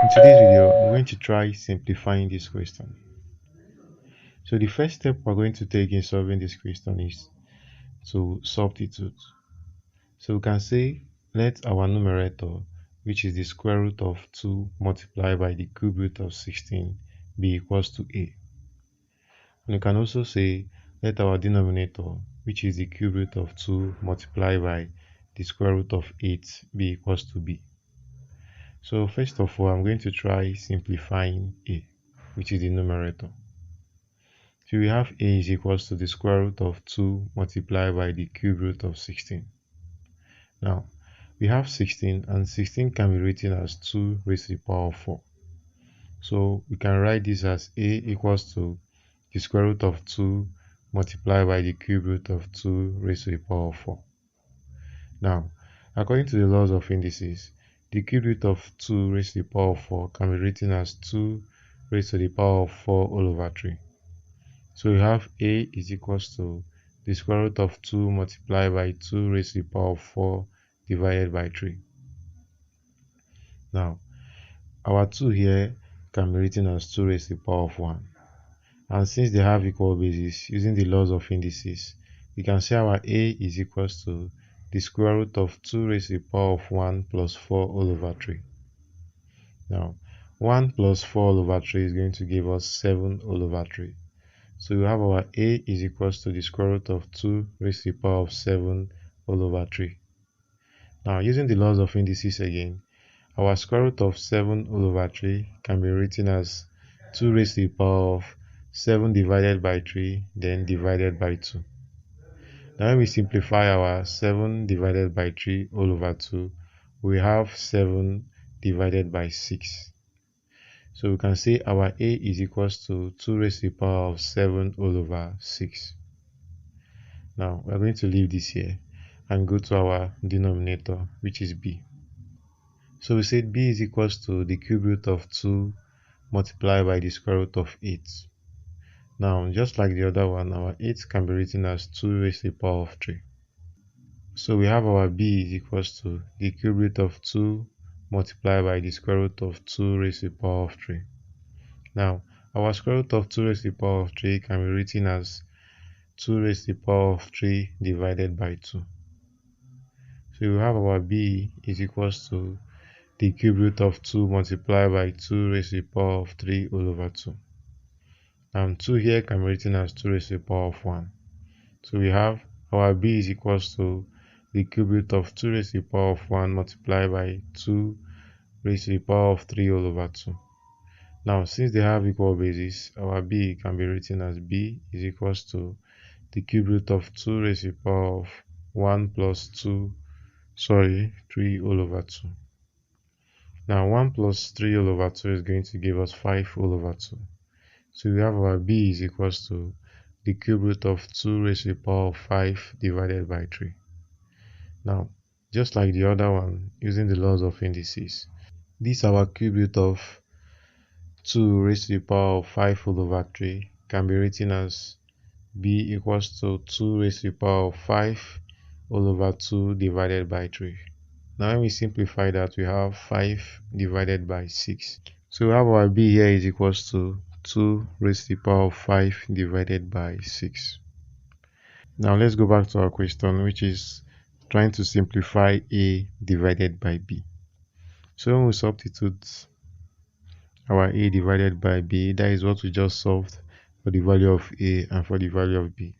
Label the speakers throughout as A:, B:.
A: In today's video, I'm going to try simplifying this question. So the first step we're going to take in solving this question is to substitute. So we can say let our numerator, which is the square root of 2 multiplied by the cube root of 16, be equals to a. And we can also say let our denominator, which is the cube root of 2 multiplied by the square root of 8, be equals to b. So first of all, I'm going to try simplifying a, which is the numerator. So we have a is equals to the square root of 2 multiplied by the cube root of 16. Now, we have 16 and 16 can be written as 2 raised to the power of 4. So we can write this as a equals to the square root of 2 multiplied by the cube root of 2 raised to the power of 4. Now, according to the laws of indices, the cube root of 2 raised to the power of 4 can be written as 2 raised to the power of 4 all over 3. So we have a is equals to the square root of 2 multiplied by 2 raised to the power of 4 divided by 3. Now, our 2 here can be written as 2 raised to the power of 1. And since they have equal bases, using the laws of indices, we can say our a is equals to the square root of 2 raised to the power of 1 plus 4 all over 3. Now, 1 plus 4 all over 3 is going to give us 7 all over 3. So we have our a is equals to the square root of 2 raised to the power of 7 all over 3. Now, using the laws of indices again, our square root of 7 all over 3 can be written as 2 raised to the power of 7 divided by 3, then divided by 2. Now, when we simplify our 7 divided by 3 all over 2, we have 7 divided by 6. So we can say our a is equals to 2 raised to the power of 7 all over 6. Now we're going to leave this here and go to our denominator, which is b. So we said b is equals to the cube root of 2 multiplied by the square root of 8. Now, just like the other one, our 8 can be written as 2 raised to the power of 3. So we have our b is equals to the cube root of 2 multiplied by the square root of 2 raised to the power of 3. Now, our square root of 2 raised to the power of 3 can be written as 2 raised to the power of 3 divided by 2. So we have our b is equals to the cube root of 2 multiplied by 2 raised to the power of 3 all over 2. And 2 here can be written as 2 raised to the power of 1. So we have our b is equals to the cube root of 2 raised to the power of 1 multiplied by 2 raised to the power of 3 all over 2. Now, since they have equal bases, our b can be written as b is equals to the cube root of 2 raised to the power of 1 plus 3 all over 2. Now, 1 plus 3 all over 2 is going to give us 5 all over 2. So we have our b is equals to the cube root of 2 raised to the power of 5 divided by 3. Now, just like the other one, using the laws of indices, this our cube root of 2 raised to the power of 5 all over 3 can be written as b equals to 2 raised to the power of 5 all over 2 divided by 3. Now, when we simplify that, we have 5 divided by 6. So we have our b here is equals to 2 raised to the power of 5 divided by 6. Now let's go back to our question, which is trying to simplify a divided by b. So when we substitute our a divided by b, that is what we just solved for the value of a and for the value of b.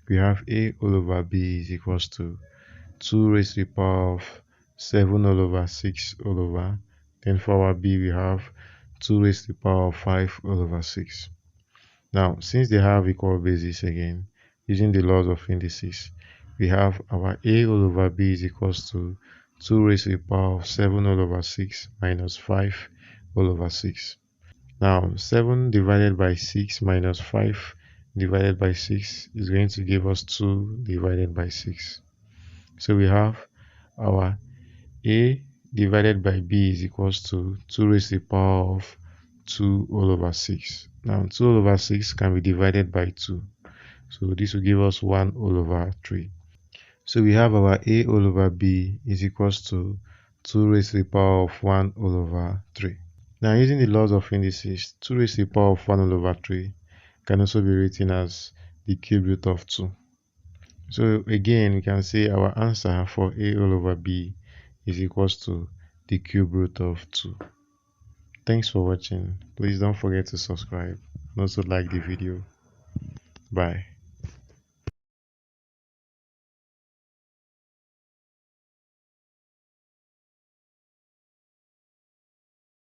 A: We have a all over b is equals to 2 raised to the power of 7 all over 6 all over. Then for our b, we have 2 raised to the power of 5 all over 6. Now, since they have equal bases again, using the laws of indices, we have our a all over b is equals to 2 raised to the power of 7 all over 6 minus 5 all over 6. Now, 7 divided by 6 minus 5 divided by 6 is going to give us 2 divided by 6. So we have our a divided by b is equals to 2 raised to the power of 2 all over 6. Now, 2 all over 6 can be divided by 2. So this will give us 1 all over 3. So we have our a all over b is equals to 2 raised to the power of 1 all over 3. Now, using the laws of indices, 2 raised to the power of 1 all over 3 can also be written as the cube root of 2. So again, we can say our answer for a all over b is equals to the cube root of 2. Thanks for watching. Please don't forget to subscribe and also like the video. Bye.